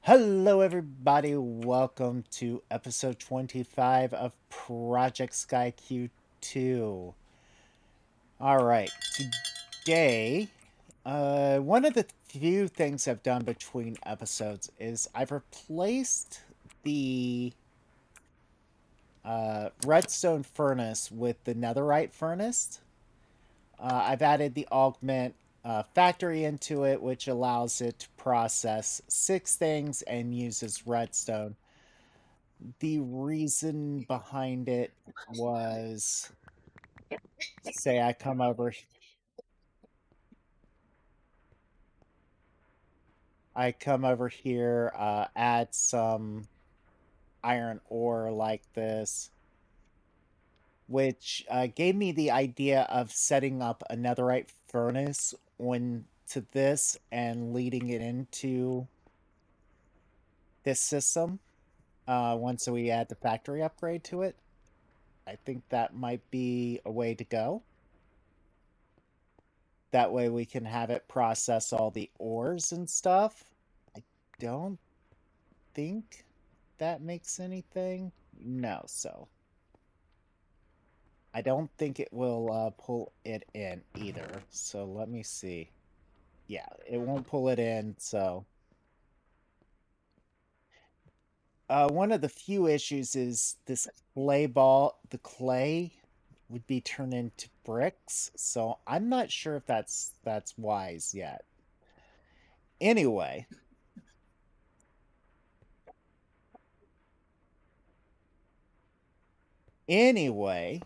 Hello, everybody. Welcome to episode 25 of Project Sky Q2. All right, today, one of the few things I've done between episodes is I've replaced the redstone furnace with the netherite furnace. I've added the augment factory into it, which allows it to process 6 things and uses redstone. The reason behind it was, say, I come over here, add some iron ore like this, which gave me the idea of setting up a netherite furnace onto this and leading it into this system. Once we add the factory upgrade to it, I think that might be a way to go. That way we can have it process all the ores and stuff. I don't think that makes anything. No, so I don't think it will pull it in either. So let me see. Yeah, it won't pull it in, so one of the few issues is this the clay would be turned into bricks, so I'm not sure if that's wise yet. Anyway, Anyway,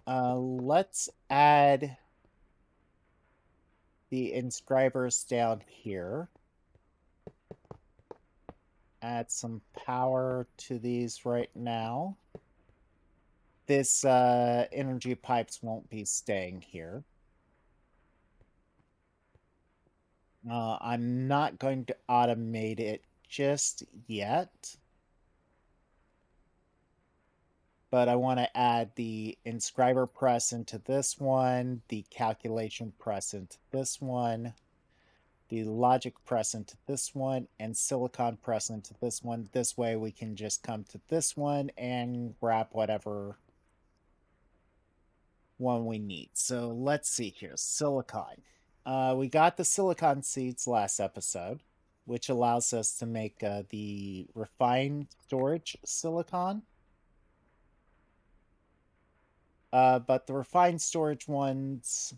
let's add the inscribers down here. Add some power to these right now. This energy pipes won't be staying here. I'm not going to automate it just yet. But I want to add the inscriber press into this one, the calculation press into this one, the logic press into this one, and silicon press into this one. This way we can just come to this one and grab whatever one we need. So let's see here. Silicon. We got the silicon seeds last episode, which allows us to make the refined storage silicon. But the refined storage ones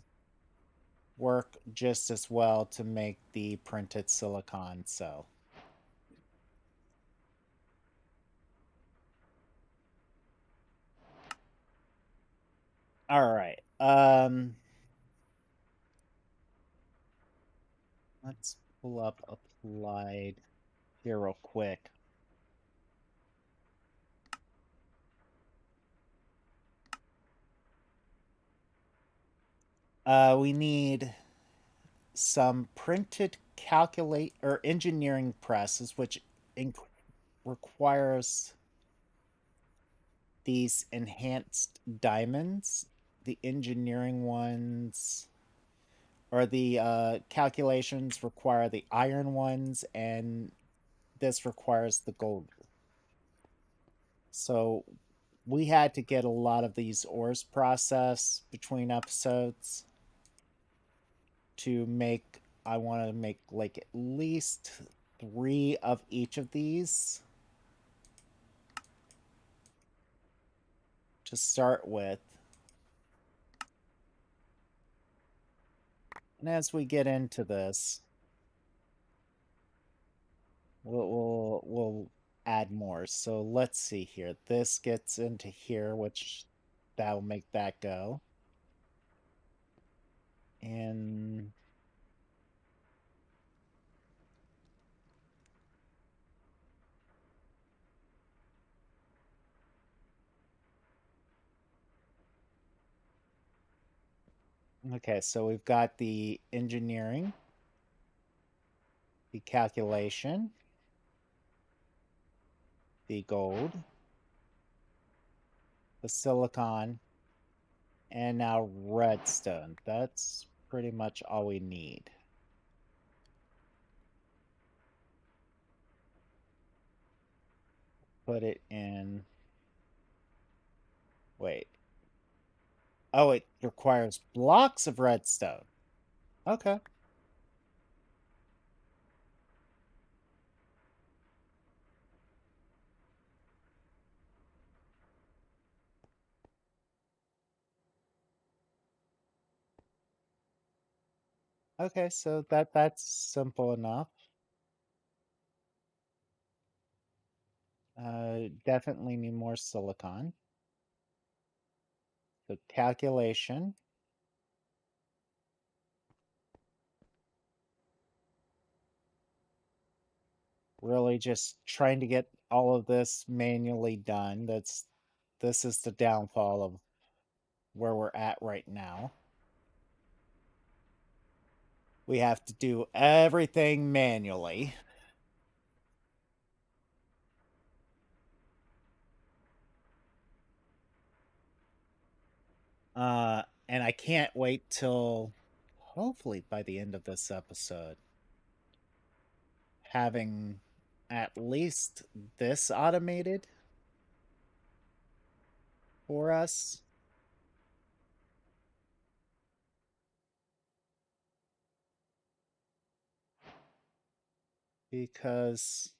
work just as well to make the printed silicon, so. All right. Let's pull up applied here real quick. We need some printed calculate or engineering presses, which requires these enhanced diamonds. The engineering ones or the calculations require the iron ones, and this requires the gold. So we had to get a lot of these ores processed between episodes to make, I want to make like at least 3 of each of these to start with. And as we get into this, we'll add more. So let's see here. This gets into here, which that'll make that go. And okay, so we've got the engineering, the calculation, the gold, the silicon, and now redstone. That's pretty much all we need. put it in. Wait. Oh, it requires blocks of redstone. Okay. Okay, so that's simple enough. Definitely need more silicon. So calculation. Really just trying to get all of this manually done. This is the downfall of where we're at right now. We have to do everything manually. And I can't wait till hopefully by the end of this episode having at least this automated for us. Because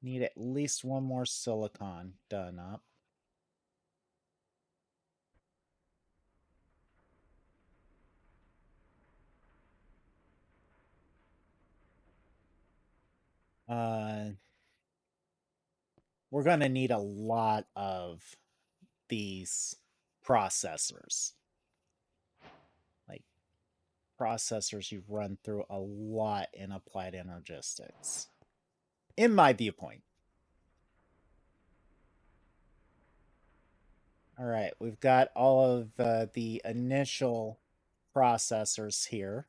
need at least one more silicon done up. Uh, we're going to need a lot of these processors. Like processors you run through a lot in applied energistics, in my viewpoint. All right, we've got all of the initial processors here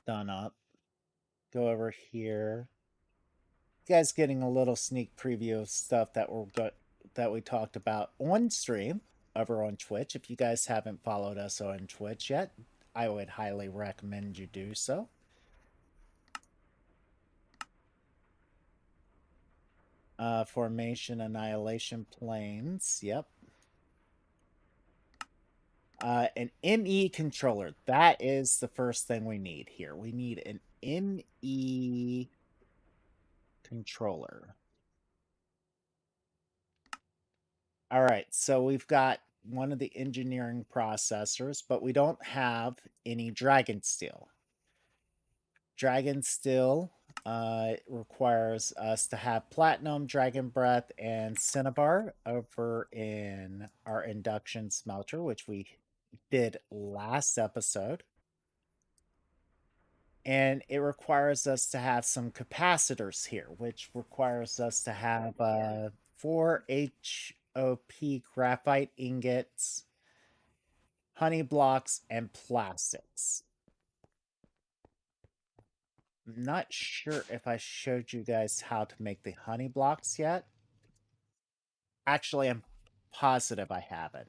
done up. Go over here. You guys getting a little sneak preview of stuff that we talked about on stream over on Twitch. If you guys haven't followed us on Twitch yet, I would highly recommend you do so. Formation annihilation planes. Yep. An ME controller. That is the first thing we need here. We need an ME controller. All right, so we've got one of the engineering processors, but we don't have any dragon steel. Dragon steel requires us to have platinum, dragon breath, and cinnabar over in our induction smelter, which we did last episode. And it requires us to have some capacitors here, which requires us to have 4 HOP graphite ingots, honey blocks, and plastics. I'm not sure if I showed you guys how to make the honey blocks yet. Actually, I'm positive I haven't.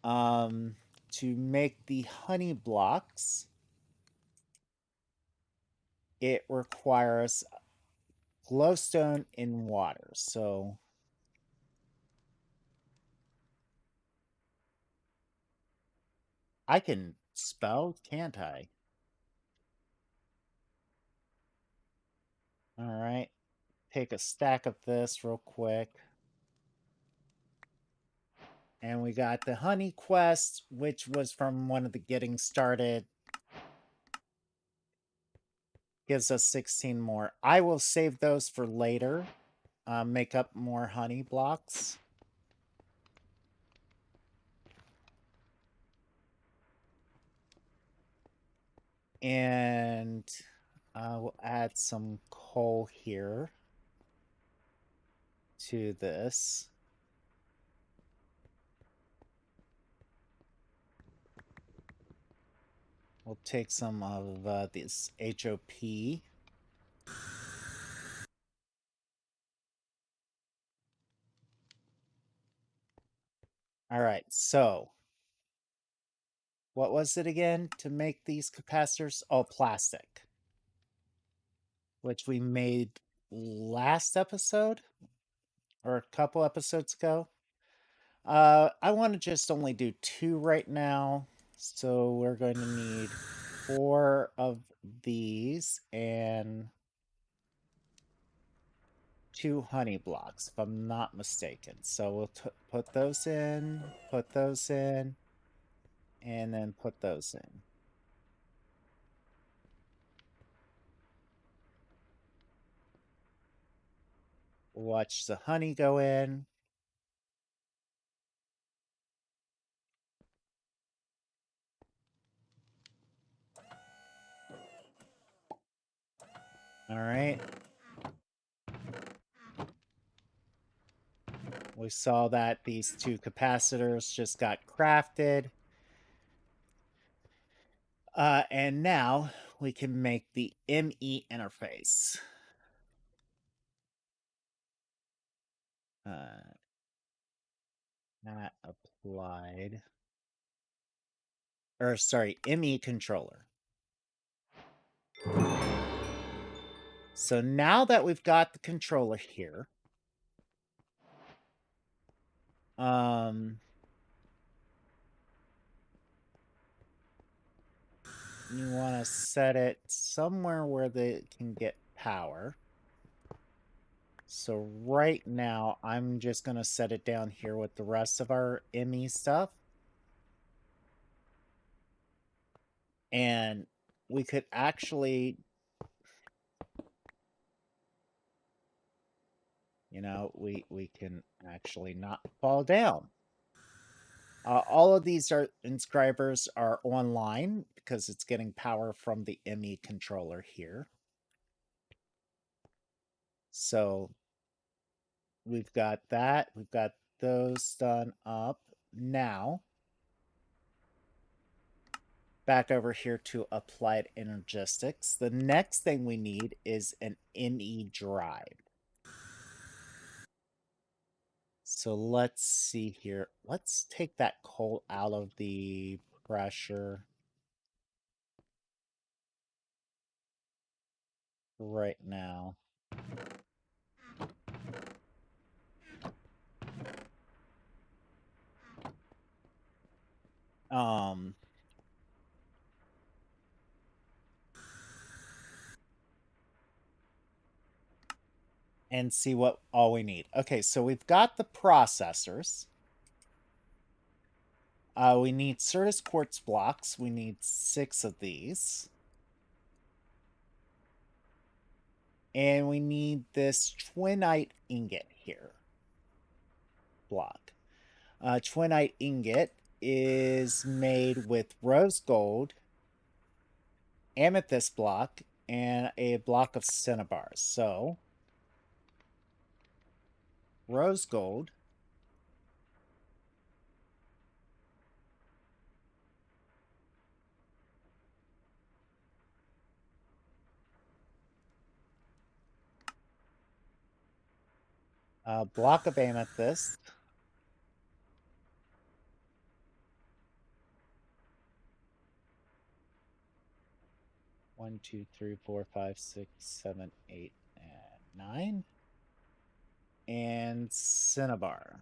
To make the honey blocks, it requires glowstone in water. So I can spell, can't I? All right. Take a stack of this real quick. And we got the honey quest, which was from one of the getting started. Gives us 16 more. I will save those for later. Make up more honey blocks. And we'll add some coal here to this. We'll take some of this HOP. All right, so what was it again to make these capacitors? Oh, plastic, which we made last episode or a couple episodes ago. I want to just only do 2 right now. So we're going to need 4 of these and 2 honey blocks, if I'm not mistaken. So we'll put those in, and then put those in. Watch the honey go in. All right. We saw that these 2 capacitors just got crafted. And now we can make the ME interface. Not applied. Or sorry, ME controller. So now that we've got the controller here, you want to set it somewhere where they can get power. So right now, I'm just going to set it down here with the rest of our ME stuff. And we could actually, you know, we can actually not fall down. All of these inscribers are online because it's getting power from the ME controller here. So we've got that. We've got those done up. Now, back over here to applied energistics. The next thing we need is an ME drive. So let's see here. Let's take that coal out of the pressure right now. And see what all we need. Okay, so we've got the processors. We need Certus quartz blocks. We need 6 of these. And we need this twinite ingot here. Block. Twinite ingot is made with rose gold, amethyst block, and a block of cinnabars. So, rose gold. A block of amethyst. One, 2, 3, 4, 5, 6, 7, 8, and 9. And cinnabar.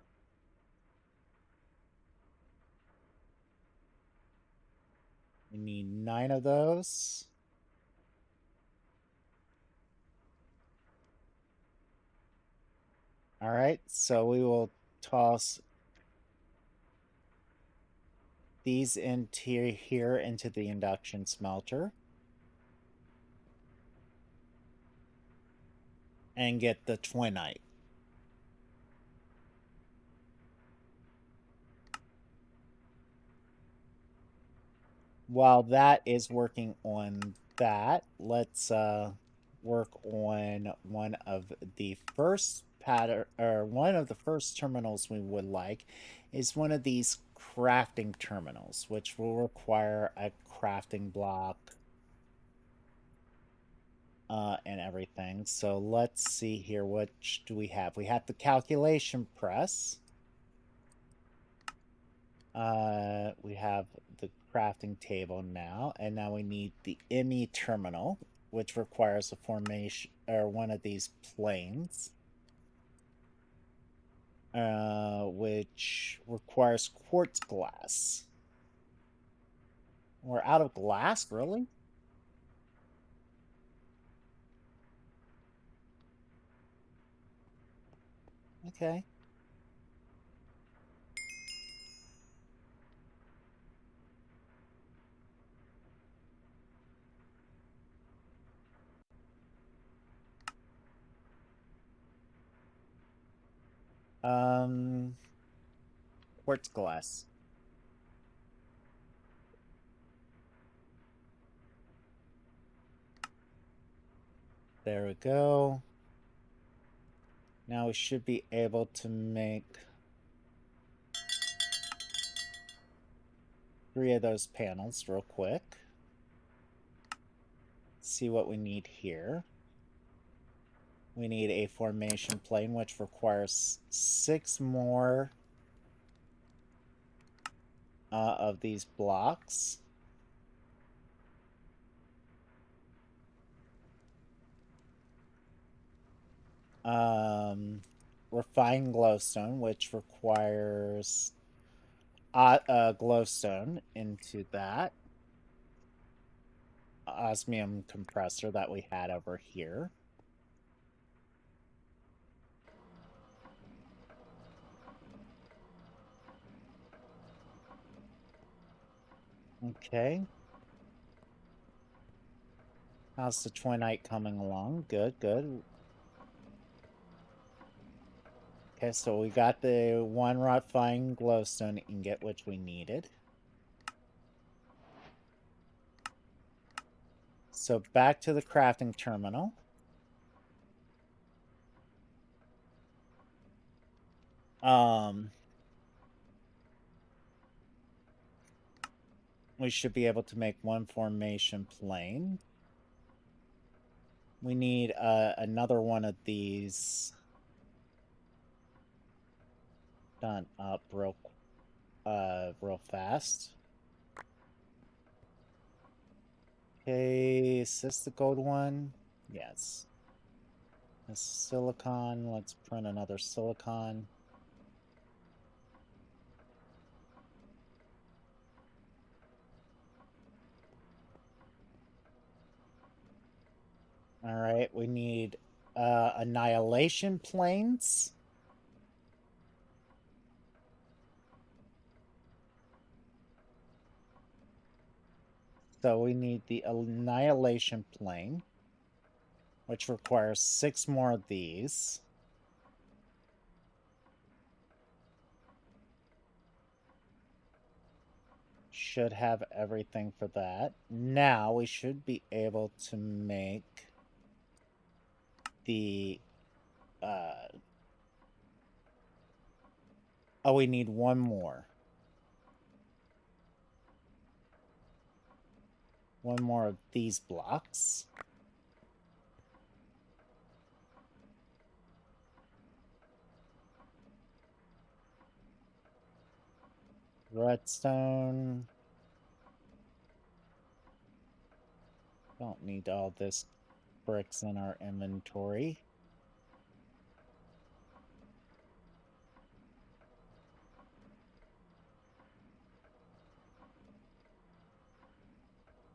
We need 9 of those. All right, so we will toss these into here into the induction smelter. And get the twinite. While that is working on that, let's work on one of the first pattern, or one of the first terminals we would like is one of these crafting terminals, which will require a crafting block and everything. So let's see here. Which do we have? We have the calculation press. We have the crafting table now, and now we need the 𝐴𝐴 terminal, which requires a formation or one of these planes, which requires quartz glass. We're out of glass, really? Okay. Quartz glass. There we go. Now we should be able to make 3 of those panels real quick. See what we need here. We need a formation plane, which requires 6 more of these blocks. Refined glowstone, which requires glowstone into that. Osmium compressor that we had over here. Okay. How's the twinite coming along? Good, good. Okay, so we got the 1 refined glowstone ingot, which we needed. So back to the crafting terminal. We should be able to make 1 formation plane. We need another one of these done up real fast. Okay, is this the gold one? Yes. This is silicon. Let's print another silicon. All right, we need annihilation planes. So we need the annihilation plane, which requires 6 more of these. Should have everything for that. Now we should be able to make the oh, we need 1 more. 1 more of these blocks. Redstone. Don't need all this bricks in our inventory.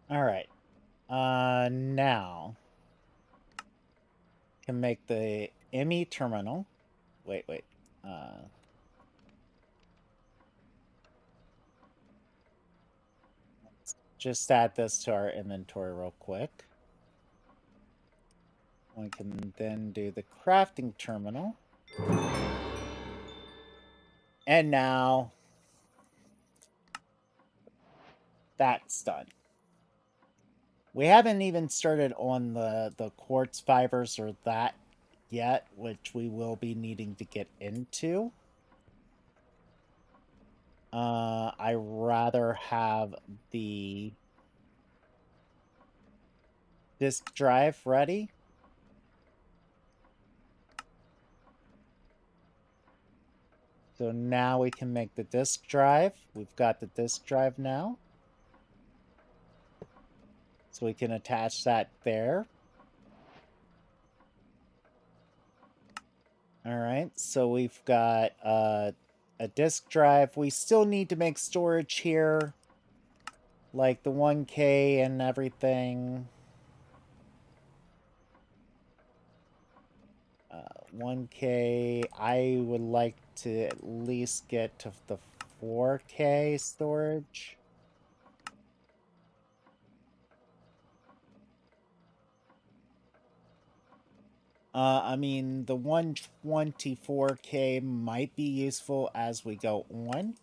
All right. Now can make the 𝐴𝐴 terminal. Wait. Just add this to our inventory real quick. We can then do the crafting terminal. And now that's done. We haven't even started on the quartz fibers or that yet, which we will be needing to get into. I rather have the disk drive ready. So now we can make the disk drive. We've got the disk drive now. So we can attach that there. All right, so we've got a disk drive. We still need to make storage here, like the 1K and everything. 1K, I would like to at least get to the 4K storage. I mean, the 124K might be useful as we go on.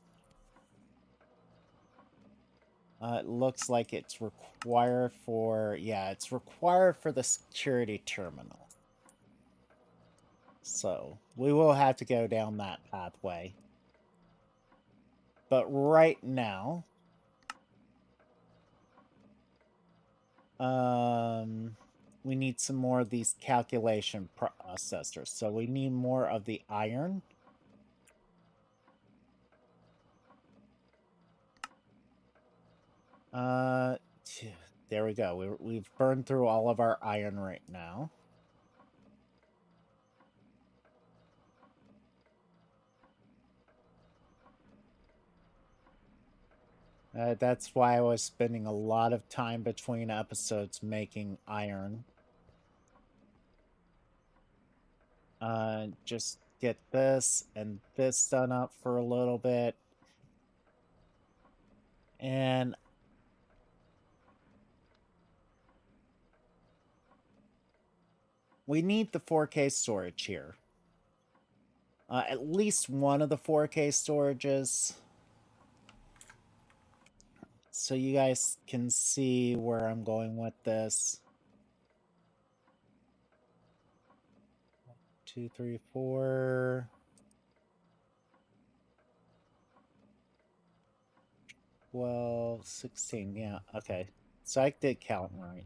It looks like it's required for, yeah, it's required for the security terminal. So we will have to go down that pathway. But right now, we need some more of these calculation processors. So we need more of the iron. There we go. We've burned through all of our iron right now. That's why I was spending a lot of time between episodes making iron. Just get this and this done up for a little bit. And we need the 4K storage here. At least one of the 4K storages. So you guys can see where I'm going with this. 2, 3, 4. 12, 16, yeah, okay. So I did count right.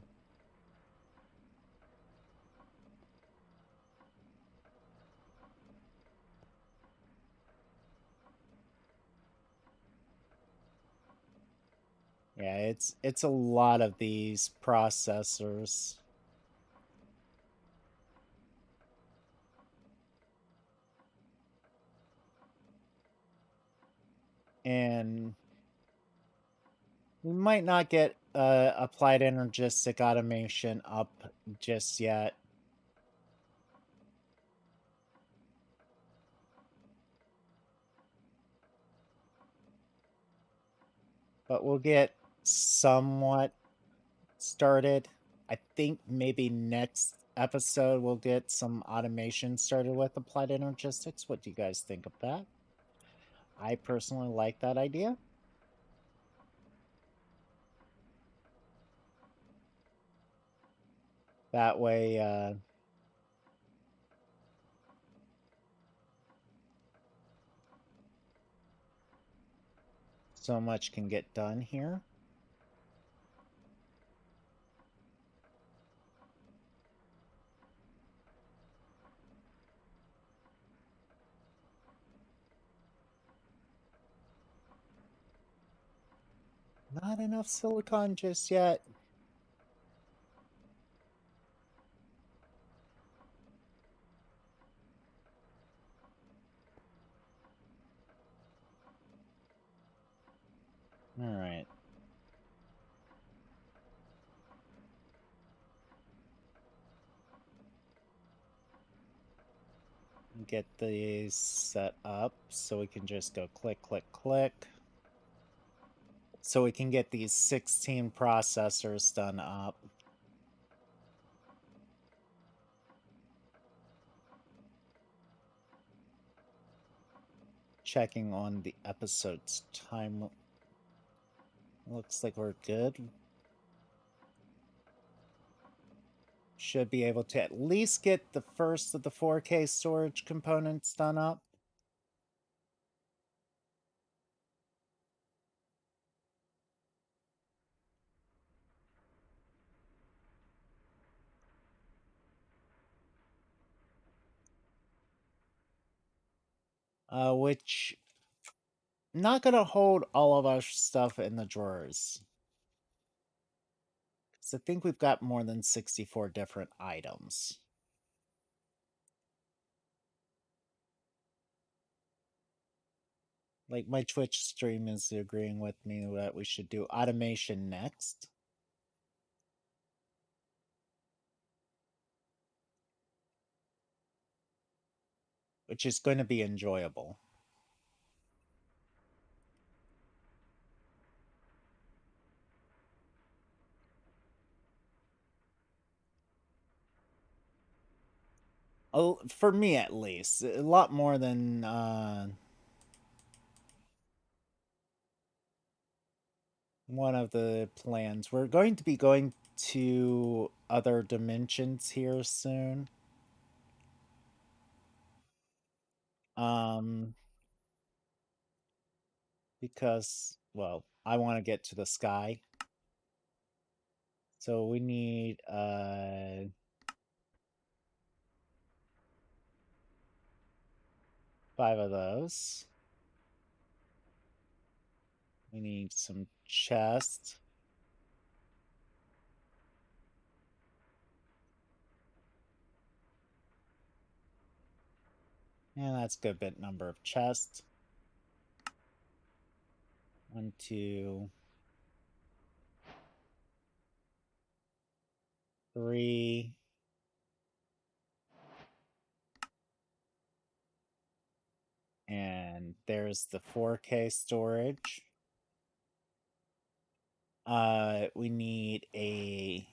Yeah, it's a lot of these processors. And we might not get applied energistic automation up just yet. But we'll get somewhat started. I think maybe next episode we'll get some automation started with applied energistics. What do you guys think of that? I personally like that idea. That way, so much can get done here. Not enough silicon just yet. All right. Get these set up so we can just go click, click, click. So we can get these 16 processors done up. Checking on the episode's time. Looks like we're good. Should be able to at least get the first of the 4K storage components done up. which not gonna hold all of our stuff in the drawers. Because I think we've got more than 64 different items. Like, my Twitch stream is agreeing with me that we should do automation next. Which is going to be enjoyable. Oh, for me at least. A lot more than one of the plans. We're going to be going to other dimensions here soon. Because, well, I want to get to the sky. So we need 5 of those. We need some chests. And that's a good bit number of chests. 1, 2, 3. And there's the 4K storage. We need a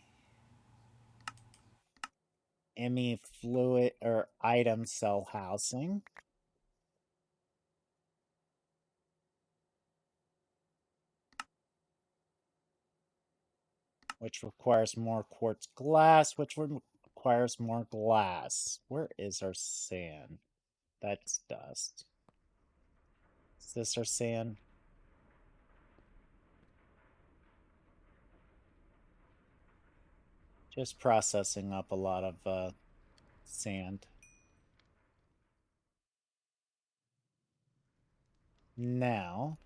ME fluid or item cell housing. Which requires more quartz glass, which requires more glass. Where is our sand? That's dust. Is this our sand? Just processing up a lot of sand. Now,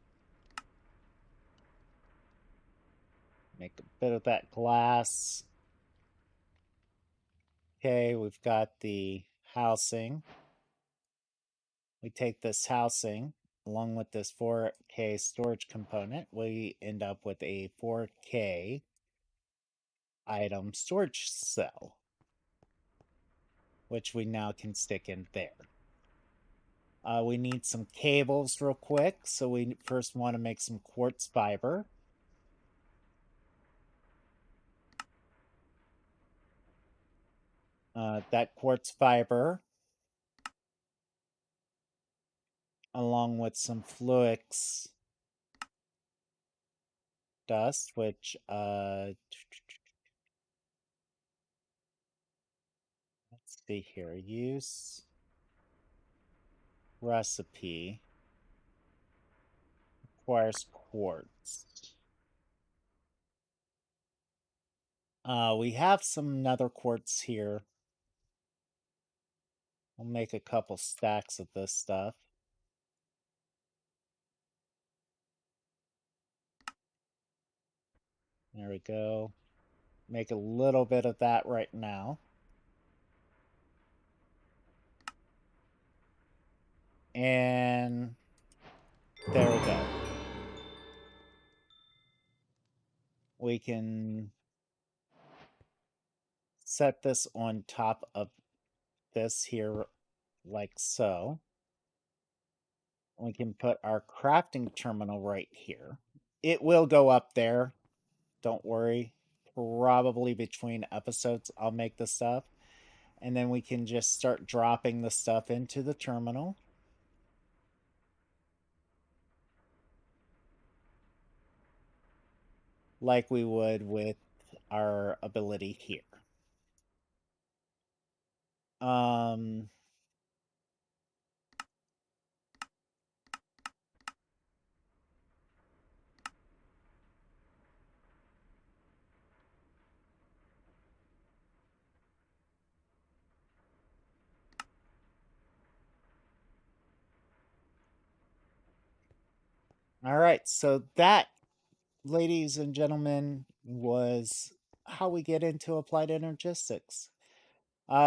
make a bit of that glass. Okay, we've got the housing. We take this housing along with this 4K storage component. We end up with a 4K item storage cell, which we now can stick in there. We need some cables real quick. So we first want to make some quartz fiber. That quartz fiber, along with some Fluix dust, which let's see here. Use recipe requires quartz. We have some nether quartz here. We'll make a couple stacks of this stuff. There we go. Make a little bit of that right now. And there we go. We can set this on top of this here, like so. We can put our crafting terminal right here. It will go up there. Don't worry. Probably between episodes, I'll make the stuff. And then we can just start dropping the stuff into the terminal. Like we would with our ability here. All right, so that, ladies and gentlemen, was how we get into applied energistics.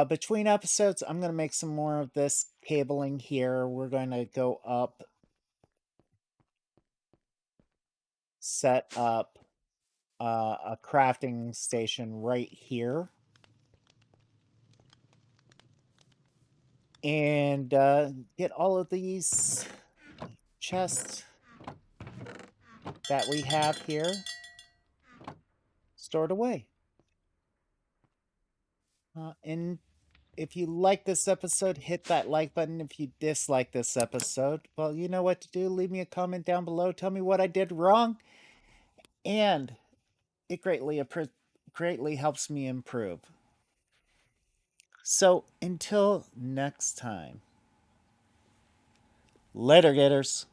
Between episodes, I'm going to make some more of this cabling here. We're going to go up, set up a crafting station right here. And get all of these chests that we have here stored away. And if you like this episode, hit that like button. If you dislike this episode, well, you know what to do. Leave me a comment down below. Tell me what I did wrong. And it greatly helps me improve. So until next time, later, gators.